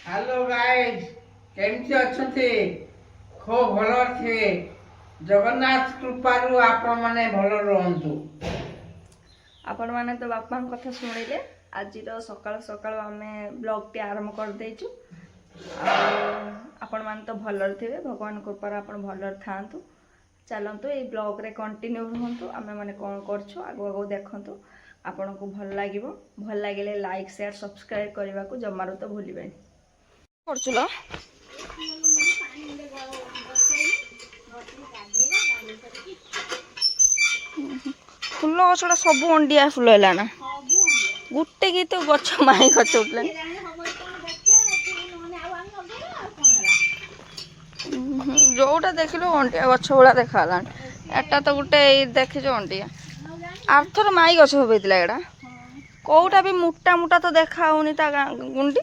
Hello guys केमती अच्छे खूब भल थे जगन्नाथ कृपारू आपण माने भल रहंतु। आपण मैंने तो बापा कथा शुणिले आज सकाल सकाल आम ब्लॉग टी आरंभ कर देचु। आपण मैंने तो भलर थे भगवान कृपार आपण भलर थांतु। चलतु ये ब्लॉग रे कंटिन्यू रुहतु आम मैंने कौन करछु आगु आगु देखंतु। आपण को भल लागिवो भल लागिले लाइक शेयर सब्सक्राइब करने को जमारू तो भूलिबेनी। करछुलो फुल गछड़ा सब अंडिया फुल है ना गोटे की तो गछ माई गछ उठल जोटा देख लो अंडिया गछ भाया देखा एटा तो गोटे देखी अंडिया आरथर माई गछ होता एटा कौटा भी मोटा मोटा तो देखा होनी गुंडी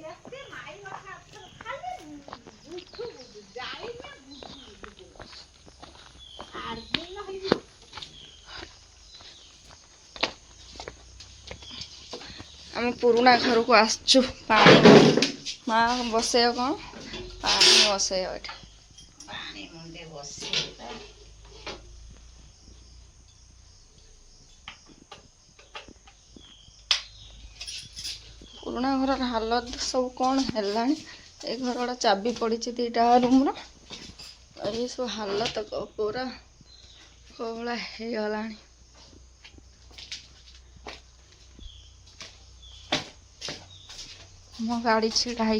आम पुराना घर को आसचु माँ बसे कौन पानी बसे पुराना घर हालत सब कौन है ये घर गुड़ा चाबी पड़ी दीटा रूम ये सब हालत पूरा कौला हो गला। मो गाड़ी छिड़ा है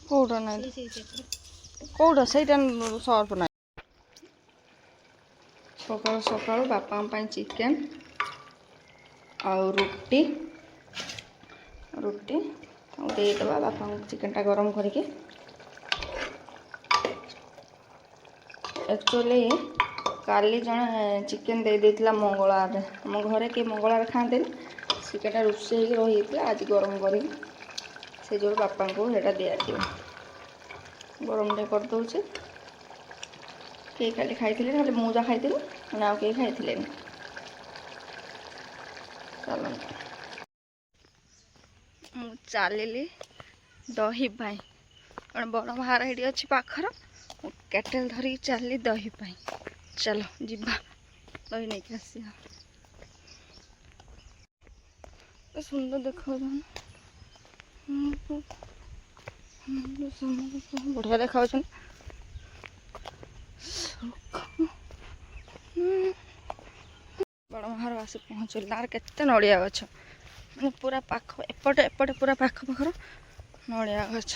कौटा ना कौटा से सर्फ ना सकाल सकाल बापा चिकेन रुटी रुटी देदबा बापा चिकेन टा गरम करके एक्चुअली काली जड़े चिकेन दे देता मंगलवार आम घरे कि मंगलवार खाते चिकेन रोषे रही आज गरम कर से जो बापा को हेटा दिया गरम टे कर दौचे के खाली खाई खाली मुझा खाई ना के खाई चलली दही पाई कौन बड़ बाहर ये अच्छी पाखर केटेल धरिकी चलली दही पाई चलो जीवा दही नहीं आस सुंदर देखा बढ़िया देखा बड़ बाहर आस पहुँचल तार के नड़िया गछ मैंने पूरा पाख एपटे एपटे पूरा पाख पाखर नड़िया गछ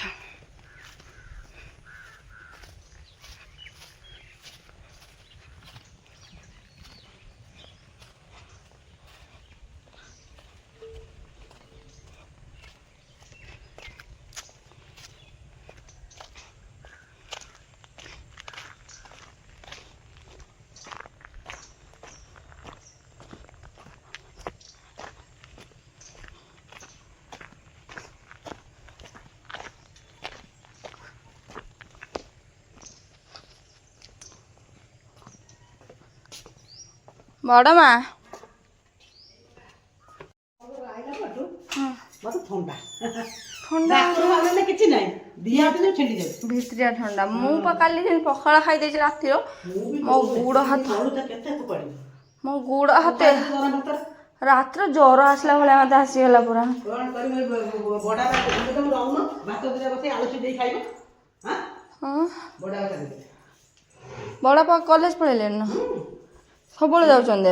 बड़ माँ भितरिया ठंडा मु काली पखाड़ खाई रात मो गुड़ हाथ मो गुड़ हाथ रात ज्वर आसला भाया मत आसीगला पूरा बड़ा पा कॉलेज पढ़े ना सब जाऊँ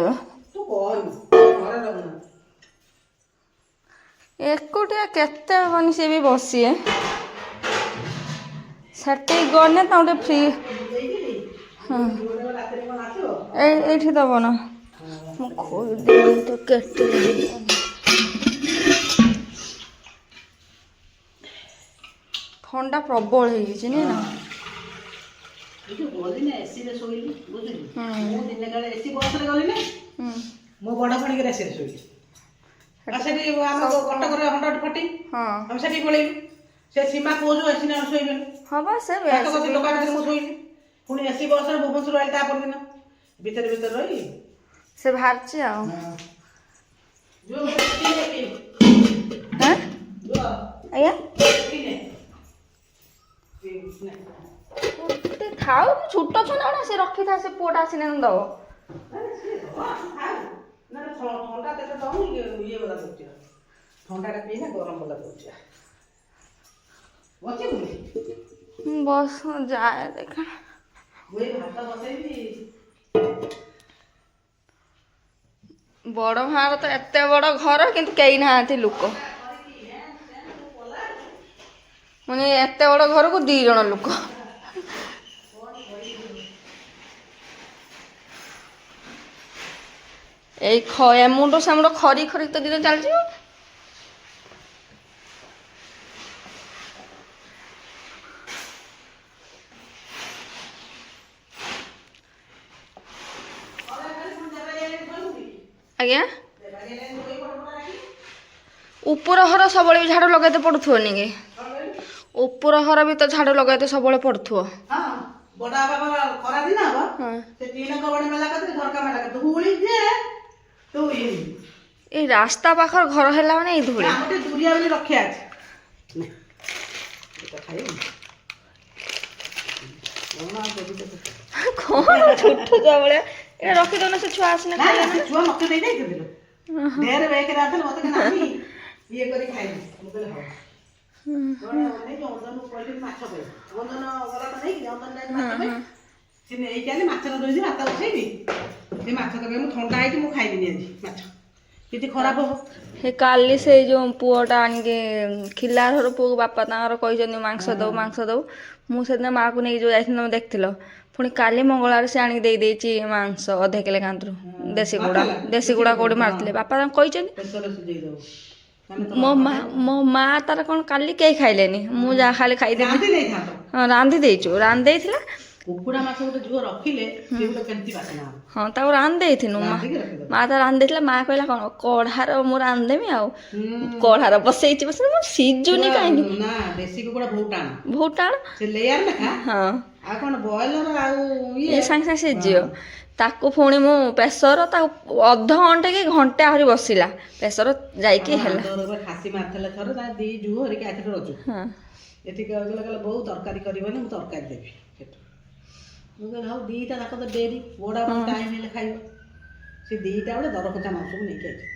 एकुटिया केते हबनी सी भी बसी सेठी गने तो फ्री ये दब ना तो ठंडा प्रबल हो ना मो बड़ भणी के शोली ସେଠି ଆମ କଟକରେ 140 ହଁ ଆମେ ସେଠି ପଳେଇବୁ ସେ ସୀମା କହୁଛୁ ଏସି ନା ଶୋଇବେନି ହଁ ବା ସେ ଦୋକାନ ମୁଁ ଶୋଇଲି ପୁଣି ଏସି ବସରେ ଭୁବନେଶ୍ୱର ଆଇଲି ତା ପରଦିନ ଭିତରେ ରହି ସେ ବାହାରିଛି ଆଉ ଯୋଉ ହାଁ ଆଜ୍ଞା ଥାଉ ଛୋଟ ଛୁଆ ନା ସେ ରଖିଥା ସେ ପୁଅଟା ଆସିନେ ଦବ ଥଣ୍ଡା ତେଲ ଦଉନି ଇଏ ଗଲା ଦଉଛି ଥଣ୍ଡାଟା ପିଇନା ଗରମ ଗଲା ଦଉଛି ବସ ଯାଏ ଦେଖା ମୁଁ ଏଇ ଭାତ ବସେଇବି ବଡ଼ ମାର ତ ଏତେ ବଡ଼ ଘର କିନ୍ତୁ କେହି ନାହାନ୍ତି ଲୋକ ମାନେ ଏତେ ବଡ଼ ଘରକୁ 2 ଜଣ ଲୋକ ଏଇ ଏମୁଣ୍ଡ ସେମୁଣ୍ଡ ଖରି ତ ଦିନ ଚାଲିଯିବ ଆଜ୍ଞା ଉପର ଘର ସବୁବେଳେ ବି ଝାଡ଼ୁ ଲଗାଇତେ ପଡ଼ୁଥିବନି କି ଉପର ଘର ବି ତ ଝାଡ଼ୁ ଲଗାଇତେ ସବୁବେଳେ ପଡ଼ୁଥିବ ବଡ ବାବା ଖରା ଦିନ ହବ ସେ ଟିଣ କବାଟ ମେଲା କରିଦେବେ ଝରକା ମେଲା କରିଦେବେ ଧୂଳି ଯେ ତୁ ଏଇ ରାସ୍ତା ପାଖର ଘର ହେଲା ମାନେ ଏଇ ଧୂଳି ଆମର ଟିକେ ଦୁରିଆ ବୋଲି ରଖିଆ ଅଛି କଣ ଛୋଟ ଛୁଆ ଭଳିଆ ଏଇଟା ରଖିଦଉନ ସେ ଛୁଆ ଆସିନେ ଛୁଆ ମତେ ଦେଇ ଦେଇଥିଲି ଢେର ବେକରେ ଆସଲେ ମତେ କି ନାହିଁ ଇଏ କରି ଖାଇଲି ମୁଁ କହିଲି ହଉ ଅଞ୍ଜନକୁ କହିଲି ମାଛ ପାଇଁ ଅଞ୍ଜନ ଗଲା ତ ନେଇକି ଅଞ୍ଜନ ଯାଇକି ମାଛ ପାଇଁ ସେ ନେଇକି ଆଇଲେ ମାଛ ଧୋଇଛି ଭାତ ବସେଇବି ସେ ମାଛ ତରକାରୀ ମୁଁ ଥଣ୍ଡା ହେଇଛି ମୁଁ ଖାଇବିନି ଆଜି ମାଛ କିଛି ଖରାପ ହବ he କାଲି ସେଇ ଯୋଉ ପୁଅଟା ଆଣିକି ଖିଲାର ଘର ପୁଅକୁ ବାପା ତାଙ୍କର କହିଛନ୍ତି ମାଂସ ଦଉ ମୁଁ ସେଦିନ ମାଆକୁ ନେଇକି ଯୋଉ ଯାଇଥିଲି ତମେ ଦେଖିଥିଲ ପୁଣି କାଲି ମଙ୍ଗଳବାର ସେ ଆଣିକି ଦେଇଛି ମାଂସ ଅଧେ କିଲେ କାନ୍ତରୁ ଦେଶୀ ଗୁଡ଼ା କୋଉଠି ମାରିଥିଲେ ବାପା ତାଙ୍କୁ କହିଛନ୍ତି ମୋ ମା ତାର କ'ଣ କାଲି କେହି ଖାଇଲେନି ମୁଁ ଯାହା ଖାଲି ଖାଇଦେଲି ହଁ ରାନ୍ଧି ଦେଇଥିଲା କୁକୁଡ଼ା ମାଛ ଗୋଟେ ଝୁଅ ରଖିଲେ ସେ ଗୋଟେ କେମିତି ବାସନା ହଁ ତାକୁ ରାନ୍ଧି ଦେଇଥିନୁ ମା ତ ରାନ୍ଧି ଦେଇଥିଲା ମା କହିଲା କ'ଣ କଢ଼ାର ମୁଁ ରାନ୍ଧିଦେମି ଆଉ କଢ଼ାର ବସେଇଛି ମୁଁ ସିଝୁନି କାହିଁକି ନା ଦେଶୀ କୁକୁଡ଼ା ବହୁତ ଟାଣ ସେ ଲେୟାର ଲେଖା ହଁ ଆଉ କ'ଣ ବ୍ରଏଲର ଆଉ ଇଏ ସାଙ୍ଗେ ସିଝିବ ତାକୁ ପୁଣି ମୁଁ ପ୍ରେସର ତାକୁ ଅଧଘଣ୍ଟେ କି ଘଣ୍ଟେ ଆହୁରି ବସିଲା ପ୍ରେସର ଯାଇକି ହେଲା ଖାସି ମାରିଥିଲେ ଥରେ ତା 2 ଝୁଅ ହରିକି ଆସିଥିଲେ ରଜୁ ଏଠିକି କହିଲେ ବୋଉ ତରକାରୀ କରିବନି ମୁଁ ତରକାରୀ ଦେବି ମୁଁ କହିଲି ହଉ 2ଟା ତାକୁ ତ ଡେରି ବଡ଼ା ଟାଇମ୍ ହେଲେ ଖାଇବ ସେ 2ଟା ବେଳେ ଦରକଞ୍ଚା ମାଂସକୁ ନେଇକି ଆଇଛି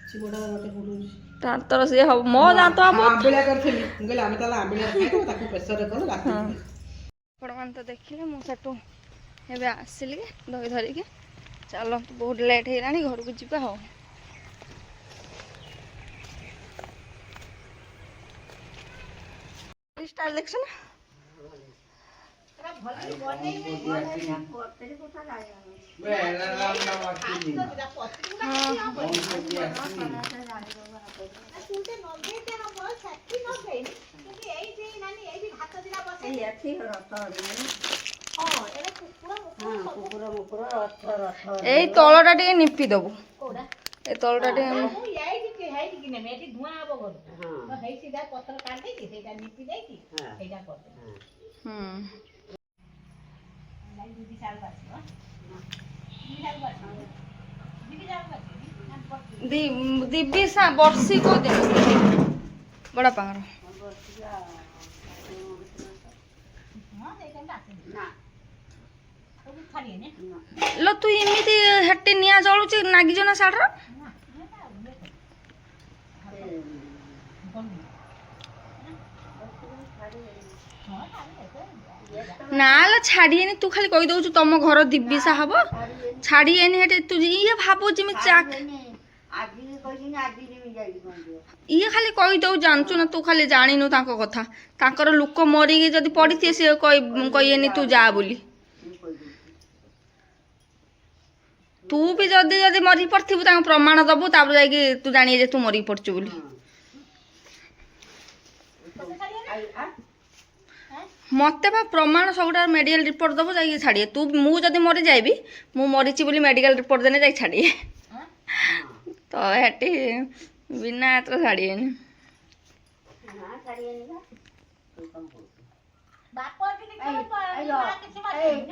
ସେ ବଡ଼ା ମୋତେ ବୁଲୁଛି ଦାନ୍ତର ସିଏ ହବ ମୋ ଦାନ୍ତ ଆମ୍ବିଳା କରିଥିଲି ମୁଁ କହିଲି ଆମେ ତାହେଲେ ଆମ୍ବିଳା ଖାଇଦେବୁ ତାକୁ ପ୍ରେସରରେ କଲେ ରାତି ଆପଣମାନେ ତ ଦେଖିଲେ ମୁଁ ସେଠୁ ଏବେ ଆସିଲି ଦହି ଧରିକି ଚାଲନ୍ତୁ ବହୁତ ଲେଟ୍ ହେଇଗଲାଣି ଘରକୁ ଯିବା ହଉ ଷ୍ଟାଇଲ ଦେଖୁଛ ନା ଏଇ ତଳଟା ଟିକେ ନିପି ଦବୁ ଏ ତଳଟା ଟିକେ ଦିବି ବର୍ଷି କୋଉ ଦିନ ବଡ଼ ପାଙ୍କର लो तू एमती हेटी निया जलुची नागिज ना साडर ना ला छाड़िएनी तू खाली कहि दउछु तम घर दिबिसा हबो छाड़िएनी हेटे तू ये भाबो जिमि चाक ये खाली कहि दउ जानछु ना तू खाली जानिनु ताको कथा ताकर लोक मरी जदी पड़िथि से कहिएनी तू जा बोली तू भी जदी जदी मरी पड़थिबु ताको प्रमाण दबु तापर जाई तू जानिए जे तू मरी पड़छु बोली मते बा प्रमाण सबटा मेडिकल रिपोर्ट दबो जाई छाड़िए तू मु जदी मरी जाइबी मु मरीची बोली मेडिकल रिपोर्ट देने जाई छाड़िए ତ ହେଠି ବିନା ହାତରେ ଛାଡ଼ିବେନି।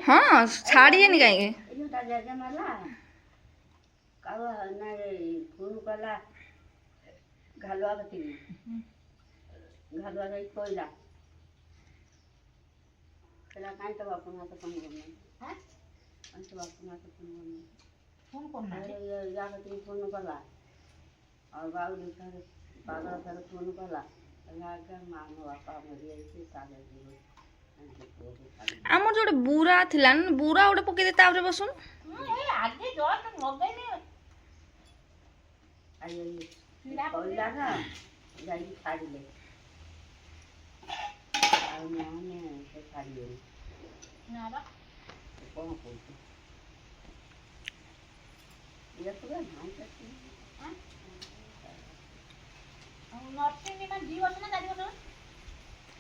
ହଁ ଛାଡ଼ିବେନି କାହିଁକି? ଆମର ଯୋଉଟେ ବୁରା ଥିଲା ନା, ବୁରା ଗୋଟେ ପକେଇ ଦେ ତାପରେ ବସୁନ।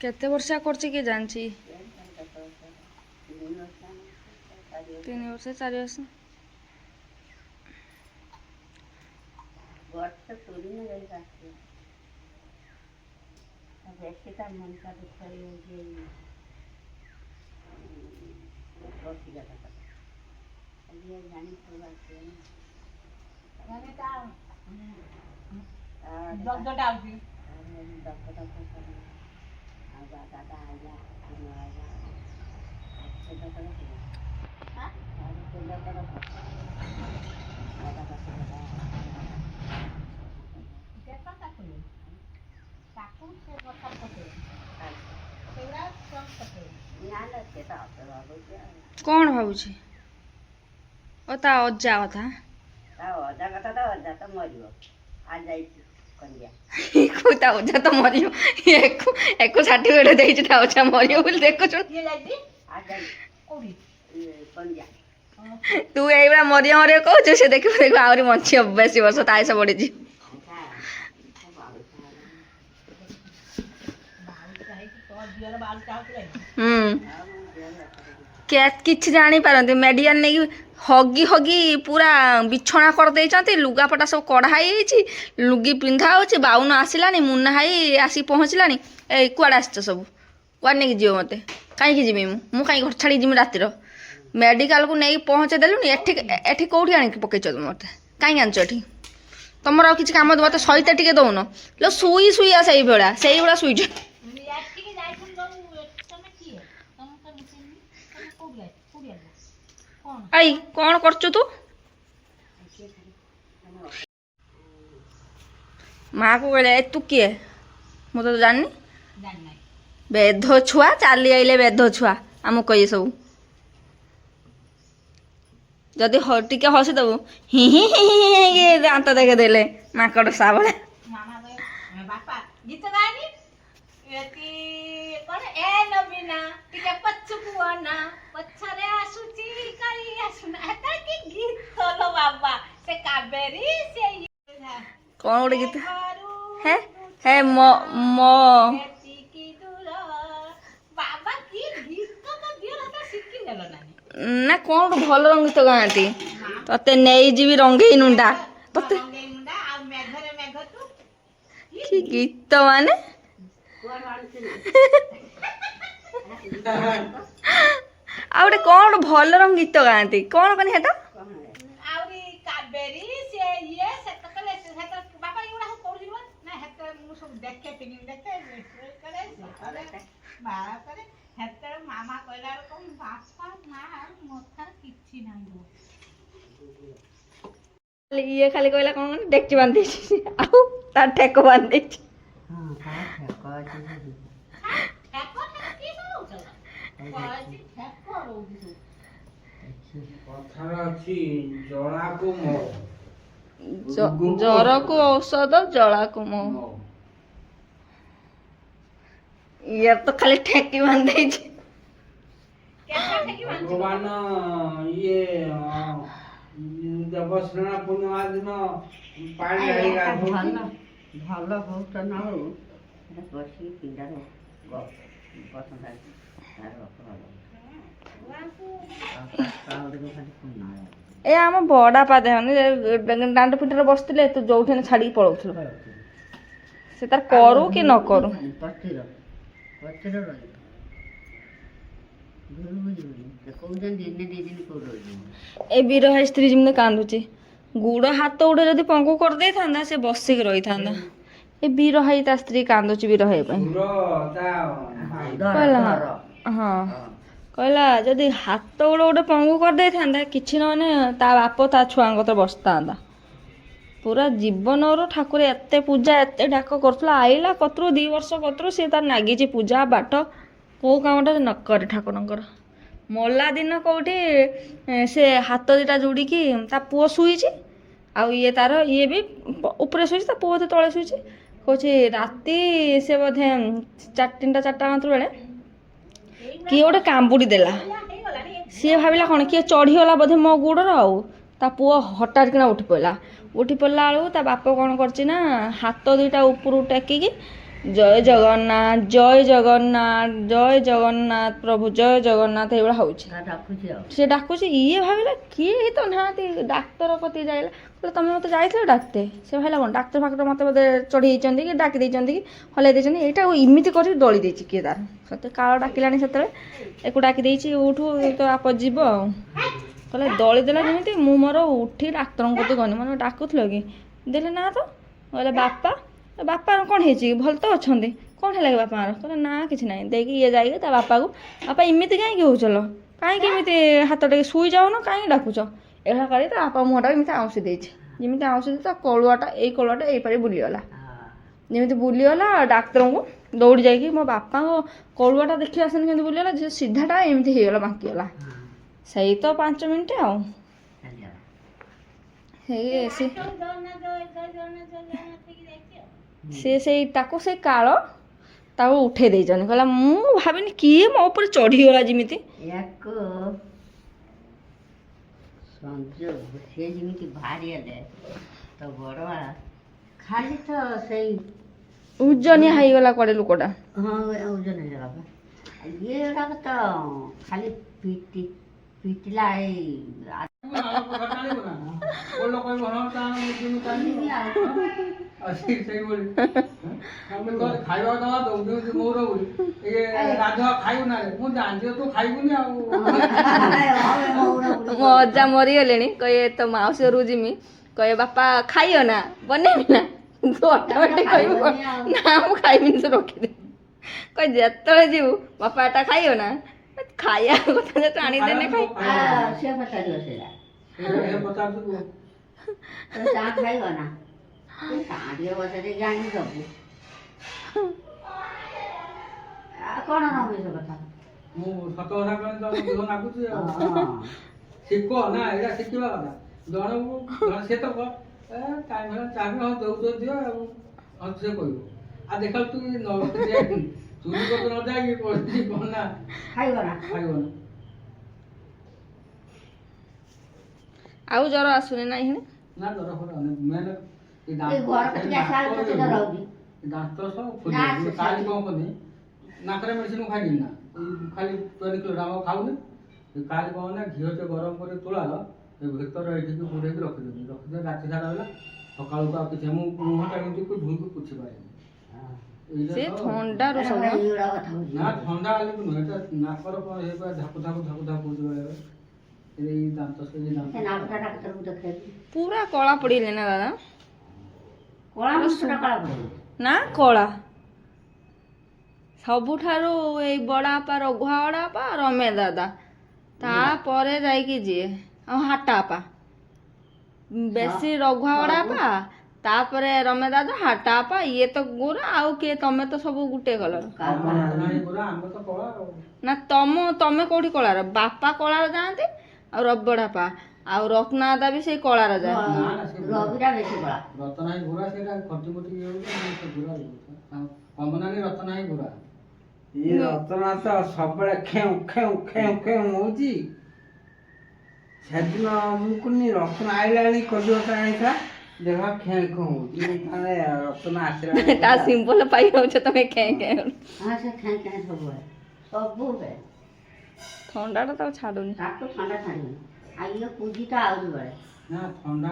କେତେ ବର୍ଷ କରିଛି କିଏ ଜାଣିଛି? 3 ବର୍ଷ 4 ବର୍ଷ। କ'ଣ ଭାବୁଛି? ଓ ତା ଅଜା କଥା। ତା ଅଜା ତ ମରିବ। ଏକୁ ସାର୍ଟିଫିକେଟ ଦେଇଛି ତା ଅଜା ମରିବ ବୋଲି ଦେଖୁଛୁ। ତୁ ଏଇଭଳିଆ ମରିବ କହୁଛୁ, ସେ ଦେଖିବ ଆହୁରି ବଞ୍ଚିବ ବେଶୀ ବର୍ଷ, ତା ଆୟୁଷ ବଢିଛି। କିଛି ଜାଣିପାରନ୍ତି, ମେଡ଼ିକାଲ ନେଇକି ହଗି ପୁରା ବିଛଣା କରିଦେଇଛନ୍ତି, ଲୁଗାପଟା ସବୁ କଢ଼ା ହେଇଯାଇଛି, ଲୁଗି ପିନ୍ଧା ହେଉଛି। ବାଉନ ଆସିଲାଣି, ମୁନା ଭାଇ ଆସିକି ପହଞ୍ଚିଲାଣି। ଏଇ କୁଆଡ଼େ ଆସିଛ ସବୁ? କୁଆଡ଼େ ନେଇକି ଯିବ ମୋତେ? କାହିଁକି ଯିବି ମୁଁ କାହିଁକି ଘର ଛାଡ଼ିକି ଯିବି ରାତିର? ମେଡ଼ିକାଲକୁ ନେଇକି ପହଞ୍ଚେଇ ଦେଲୁଣି, ଏଠି କେଉଁଠି ଆଣିକି ପକେଇଛ ମୋତେ? କାହିଁକି ଆଣିଛ ଏଠି? ତମର ଆଉ କିଛି କାମ ମୋତେ ସହିତ ଟିକେ ଦେଉନ ଲୋ? ଶୁଇଆ ସେଇଭଳିଆ ଶୁଇଛ। ଏଇ କ'ଣ କରୁଛୁ ତୁ? ମାଆକୁ କହିଲେ ତୁ କିଏ? ମୁଁ ତ ଜାଣିନି। ବେଧ ଛୁଆ ଚାଲି ଆଇଲେ, ବେଧ ଛୁଆ ଆମକୁ କହିବେ ସବୁ। ଯଦି ଟିକେ ହସିଦେବୁ, ଦାନ୍ତ ଦେଖେଇଦେଲେ ମାଙ୍କଡ଼ ସା ଭଳିଆ। କ'ଣ ଗୋଟେ ଗୀତ? ହେ ମୋ ନା କ'ଣ ଗୋଟେ ଭଲ ଗୀତ ଗାଆନ୍ତି। ତତେ ନେଇଯିବି ରଙ୍ଗେଇ ନୁଣ୍ଡା। ତତେ କି ଗୀତ ମାନେ? ଆଉ ଗୋଟେ କ'ଣ ଗୋଟେ ଭଲ ଗୀତ ଗାଆନ୍ତି, କ'ଣ କନି ହେଟା? ଇଏ ଖାଲି କହିଲା କ'ଣ ଡେକ୍ଚି ବାନ୍ଧିଛି, ଆଉ ତାର ଠେକ ବାନ୍ଧିଛି। ଜ୍ୱରକୁ ଔଷଧ, ଜଳାକୁ ମହୁ। ଇଏ ତ ଖାଲି ଠେକି ବାନ୍ଧିଛି। ଭଗବାନ ଇଏ ଦେବସ୍ନାନ ପୂର୍ଣ୍ଣିମା ଦିନ ପାଣି ଭଲ ବହୁତ ନ ହଉ ବସିକି ପିଣ୍ଡାରେ ବସନ୍ତା। ଏ ଆମ ବଡ଼ବାପା ଦେହନି ଦାଣ୍ଡ ପିଠାରେ ବସିଥିଲେ ତୁ ଯୋଉଠି ଛାଡ଼ିକି ପଳଉଥିଲୁ ସେ ତାର କରୁ କି ନ କରୁ ପଛର ପଛର ରହିବ ଘରକୁ ଯିବନି ସେ କହୁଛନ୍ତି ଦିନେ ଦୁଇ ଦିନ କୋଉଠି ରହିଯିବ। ଏ ବୀର ଭାଇ ସ୍ତ୍ରୀ ଯେମିତି କାନ୍ଦୁଛି ଗୁଡ଼ ହାତ ଗୋଟେ ଯଦି ପଙ୍ଗୁ କରିଦେଇଥାନ୍ତା ସେ ବସିକି ରହିଥାନ୍ତା। ଏ ବୀର ଭାଇ ତା ସ୍ତ୍ରୀ କାନ୍ଦୁଛି ବୀର ଭାଇ ପାଇଁ କହିଲା ହଁ କହିଲା ଯଦି ହାତ ଗୋଡ଼ ଗୋଟେ ପଙ୍ଗୁ କରିଦେଇଥାନ୍ତା କିଛି ନହେଲେ ତା ବାପ ତା ଛୁଆଙ୍କ କତିରେ ବସିଥାନ୍ତା। ପୁରା ଜୀବନରୁ ଠାକୁର ଏତେ ପୂଜା ଏତେ ଡାକ କରୁଥିଲା ଆଇଲା କତରୁ 2 ବର୍ଷ କତରୁ ସେ ତାର ନାଗିଛି ପୂଜା ପାଠ କେଉଁ କାମଟା ନ କରେ ଠାକୁରଙ୍କର। ମଲା ଦିନ କେଉଁଠି ସେ ହାତ ଦିଟା ଯୋଡ଼ିକି ତା ପୁଅ ଶୋଇଛି ଆଉ ଇଏ ତାର ଇଏ ବି ଉପରେ ଶୋଇଛି ତା ପୁଅ ବୋଧେ ତଳେ ଶୋଇଛି। କହୁଛି ରାତି ସେ ବୋଧେ 3ଟା 4ଟା ମାତ୍ର ବେଳେ କିଏ ଗୋଟେ କାମ୍ବୁଡ଼ି ଦେଲା ସିଏ ଭାବିଲା କ'ଣ କିଏ ଚଢ଼ିଗଲା ବୋଧେ ମୋ ଗୋଡ଼ର ଆଉ ତା ପୁଅ ହଠାତ୍ କିନା ଉଠି ପଡ଼ିଲା ବେଳକୁ ତା ବାପ କ'ଣ କରିଛି ନା ହାତ ଦୁଇଟା ଉପରୁ ଟେକିକି ଜୟ ଜଗନ୍ନାଥ ଜୟ ଜଗନ୍ନାଥ ଜୟ ଜଗନ୍ନାଥ ପ୍ରଭୁ ଜୟ ଜଗନ୍ନାଥ ଏଇଭଳିଆ ହେଉଛି ସେ ଡାକୁଛି। ଇଏ ଭାବିଲା କିଏ ତ ନାହାନ୍ତି ଡାକ୍ତର କତିକି ଯାଇଲା କହିଲେ ତମେ ମୋତେ ଯାଇଥିଲ ଡାକ୍ତେ ସେ ଭାବିଲା କ'ଣ ଡାକ୍ତର ଫାକ୍ତର ମୋତେ ବୋଧେ ଚଢ଼ି ଦେଇଛନ୍ତି କି ଡାକି ଦେଇଛନ୍ତି କି ହଲେଇ ଦେଇଛନ୍ତି ଏଇଟା ଏମିତି କରିକି ଦଳି ଦେଇଛି କିଏ ତାର ସତେ କାଳ ଡାକିଲାଣି ସେତେବେଳେ ଏକୁ ଡାକି ଦେଇଛି ଉଠୁ ତ ବାପ ଯିବ ଆଉ କହିଲେ ଦଳି ଦେଲା ଯେମିତି ମୁଁ ମୋର ଉଠି ଡାକ୍ତରଙ୍କ କତିକି ଗନି ମାନେ ଡାକୁଥିଲ କି ଦେଲେ ନା ତ କହିଲେ ବାପା କ'ଣ ହେଇଛି ଭଲ ତ ଅଛନ୍ତି କ'ଣ ହେଲା କି ବାପାଙ୍କର କହିଲେ ନା କିଛି ନାହିଁ ଦେଇକି ଇଏ ଯାଇକି ତା ବାପାକୁ ବାପା ଏମିତି କାହିଁକି ହେଉଛଲ କାହିଁକି ଏମିତି ହାତ ଟିକେ ଶୋଇ ଯାଉନ କାହିଁକି ଡାକୁଛ ଏଭଳିଆ କରି ତା ବାପା ମୁହଁଟା ଏମିତି ଆଉଁସି ଦେଇଛି ଯେମିତି ଆଉଁସି ଦେଇଛି ତା କଳୁଆଟା ଏଇପାରି ବୁଲିଗଲା ଯେମିତି ବୁଲିଗଲା ଡାକ୍ତରଙ୍କୁ ଦୌଡ଼ି ଯାଇକି ମୋ ବାପାଙ୍କ କଳୁଆଟା ଦେଖି ଆସେନି କେମିତି ବୁଲିଗଲା ଯେ ସିଧାଟା ଏମିତି ହେଇଗଲା ବାଙ୍କିଗଲା ସେଇ ତ 5 ମିନିଟ୍ ଆଉ ସେଇ ତାକୁ ସେଇ କାଳ ତାକୁ ଉଠେଇ ଦେଇଛନ୍ତି କହିଲା ମୁଁ ଭାବିନି କିଏ ମୋ ଉପରେ ଚଢ଼ିଗଲା ଯେମିତି ସଂଯୋଗ ସେ ଯେମିତି ବାହାରି ହେଲେ ତ ବଡ଼ ଖାଲି ତ ସେଇ ଉଜନିଆ ହେଇଗଲା କୁଆଡ଼େ ଲୋକଟା ହଁ ଓଜନ ହେଇଗଲା ଇଏ ଗୁଡ଼ାକ ତ ଖାଲି ପିଟିଲା ଏଇ ମୋ ଅଜା ମରିଗଲେଣି କହିବେ ତ ମାଉସୀ ଘରକୁ ଯିମି କହିବେ ବାପା ଖାଇବ ନା ବନେଇବି ନା ତୁ ଅଟୋମେଟିକ୍ କହିବୁ ନା ମୁଁ ଖାଇବିନି ତୁ ରଖିଦେ କହି ଯେତେବେଳେ ଯିବୁ ବାପା ଏଟା ଖାଇବ ନା ଖାଇବା କଥା ଯେତେ ଆଣିଦେନେ ଖାଇ ସେ ପଚାରିବ ସେଇଟା ଚା ଖାଇବ ନା ଚା ଟିକେ ବସେଇ ଜାଣି ଦେବୁ କ'ଣ ରମେଶ କଥା ମୁଁ ସତ କଥା କହିଲେ ତ ଦେହ ଲାଗୁଛି ଶିଖ ନା ଏଇଟା ଶିଖିବା କଥା ଜଣକୁ ସେ ତ ଟାଇମ୍ ହେଲା ଚା ବି ଦେଉଛ ଦିଅ ଆଉ ସେ କହିବ ଆଉ ଦେଖ ତୁ ଚୁରି କଥା ନ ଯାଇକି ପଡ଼ିଛି କ'ଣ ନା ଖାଇବ ନା ଆଉ ଜ୍ୱର ଆସୁନି ନା ଏଇନେ ନା ଜ୍ୱର ଫର ମେନ୍ ଦାନ୍ତ ସହ କାଲି କ'ଣ କନି ନାକରେ ମେଡ଼ିସିନ ଖାଇଲି ନା ଖାଲି ପେନ୍ କିଲର ଆଉ ଖାଉନି କାଲି କ'ଣ ନା ଘିଅ ଟିକେ ଗରମ କରି ତୋଳାଲ ଭିତରେ ଏଠିକି ବୁଡ଼େଇକି ରଖିଦେବି ରାତି ସାରା ହେଲା ସକାଳକୁ ଆଉ କିଛି ମୁଁ ମୁହଁଟା କିନ୍ତୁ ଧୋଇକି ପୋଛି ପାରିନି ସେ ଥଣ୍ଡାରୁ ସବୁ ନା ଥଣ୍ଡା ହେଲେ ବି ନୁହେଁ ଏଇଟା ନାକର କ'ଣ ହେଇପାରେ ଧାକୁ ହେଉଛି ବେଳେବେଳେ ଏଇ ଦାନ୍ତ ପୁରା କଳା ପଡ଼ିଲେ ନା ଦାଦା ନା କଳା ସବୁଠାରୁ ଏଇ ବଡ଼ବାପା ରଘୁଆ ବଡ଼ବାପା ରମେ ଦାଦା ତାପରେ ଯାଇକି ଯିଏ ଆଉ ହାଟା ବାପା ବେଶୀ ରଘୁଆ ବଡ଼ବାପା ତାପରେ ରମେ ଦାଦା ହାଟା ବାପା ଇଏ ତ ଗୋରା ଆଉ କିଏ ତମେ ତ ସବୁ ଗୋଟେ କଲର ନା ତମେ କୋଉଠି କଳାର ବାପା କଳାର ଯାଆନ୍ତି ଆଉ ରବି ବଡ଼ବାପା ଆଉ ରତ୍ନା ଦାଦା ବି ସେଇ କଳାର ଯାଏ ରବିଟା ବେଶୀ କଳା ରତ୍ନା ହିଁ ଘୋରା ସେଇଟା ଖଟି ଫଟି ରତ୍ନା ହିଁ ଘୋରା ଇଏ ରତ୍ନା ତ ସବୁବେଳେ ଖେଉ ହଉଛି ସେଦିନ ମୁଁ କୁନି ରତ୍ନା ଆଇଲାଣି କଲିକତା ଆଣିଥିଲା ଦେଖ ଖେଁ ହଉଛି ରତ୍ନା ଆସିଲା ତା ସିମ୍ବଲ ପାଇ ଯାଉଛ ତମେ ଖେଁ ସବୁବେଳେ ଥଣ୍ଡାଟା ତାକୁ ଛାଡୁନି ତାକୁ ଥଣ୍ଡା ଛାଡ଼ିବନି ଆଉ ଇଏ ପୁଞ୍ଜିଟା ଆହୁରି ବଳେ ନା ଥଣ୍ଡା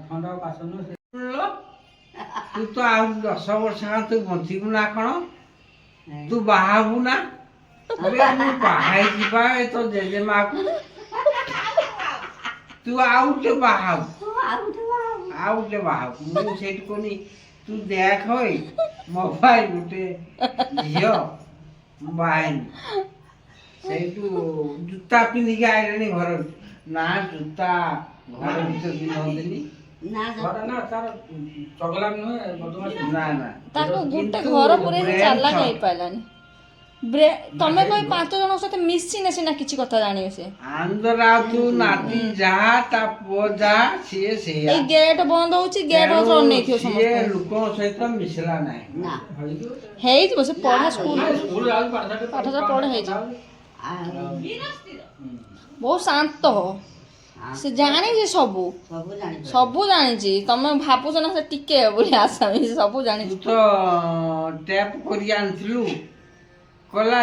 ଥଣ୍ଡା କାଶ ନୁହେଁ ସେ ତୁ ତ ଆଉ 10 ବର୍ଷ ତୁ ବଞ୍ଚିବୁ ନା କ'ଣ? ତୁ ବାହା ହବୁ ନା? ଆରେ ମୁଁ ବାହା ହେଇଯିବା ଏ ତୋ ଜେଜେମାକୁ। ତୁ ଆଉ ଗୋଟେ ବାହା ହବୁ, ଆଉ ଗୋଟେ ବାହା ହବୁ। ମୁଁ ସେଇଠି କହୁନି ତୁ ଦେଖ ହଇ ମୋ ଭାଇ ଗୋଟେ ଝିଅ ମୁଁ ବାହା ହେଇନି। ସେଇଠୁ ଜୁତା ପିନ୍ଧିକି ଆଇଲେଣି ଘର ନା ଜୁତା ଘର ଭିତରେ ପିନ୍ଧନ୍ତିନି। ନା ଘରେ ନା ତାର ଚଗଲା ନୁହେଁ ବଦମାସ ନା ନା ତାକୁ ଗୋଟେ କିନ୍ତୁ ଘର ପୁରେଇ brain ଚାଲାକ shot। ହେଇପାରିଲାନି। ତମେ କହି 5 ଜଣଙ୍କ ସହିତ ମିଶିନେ ସିନା କିଛି କଥା ଜାଣିବେ ସେ। ଆନ୍ଧ୍ରା ତୁ ନାତି ଯାହା ତା ପୁଅ ଯାହା ସିଏ ସେଇଆ। ଏଇ ଗେଟ୍ ବନ୍ଦ ହଉଛି, ଗେଟ୍ ତେଣୁ ଅନେଇଥିବ ସିଏ ସମସ୍ତେ। ଲୋକଙ୍କ ସହିତ ମିଶିଲା ନାହିଁ। ନା ହେଇଯିବ ସେ ପଢେ ସ୍କୁଲ ସ୍କୁଲ ଯାଉଛି ପାଠଶାଠ ପଢେ ହେଇଯିବ। ଆଉ ବହୁତ ଶାନ୍ତ ସେ ଜାଣିଛି ସବୁ ସବୁ ଜାଣିପାରେ ସବୁ ଜାଣିଛି। ତମେ ଭାବୁଛ ନା ସେ ଟିକେ ବୋଲି ଆସାମୀ ସବୁ ତୁ ଜାଣିଛି। ତ ଟ୍ୟାପ କରି ଆଣିଥିଲୁ କଲା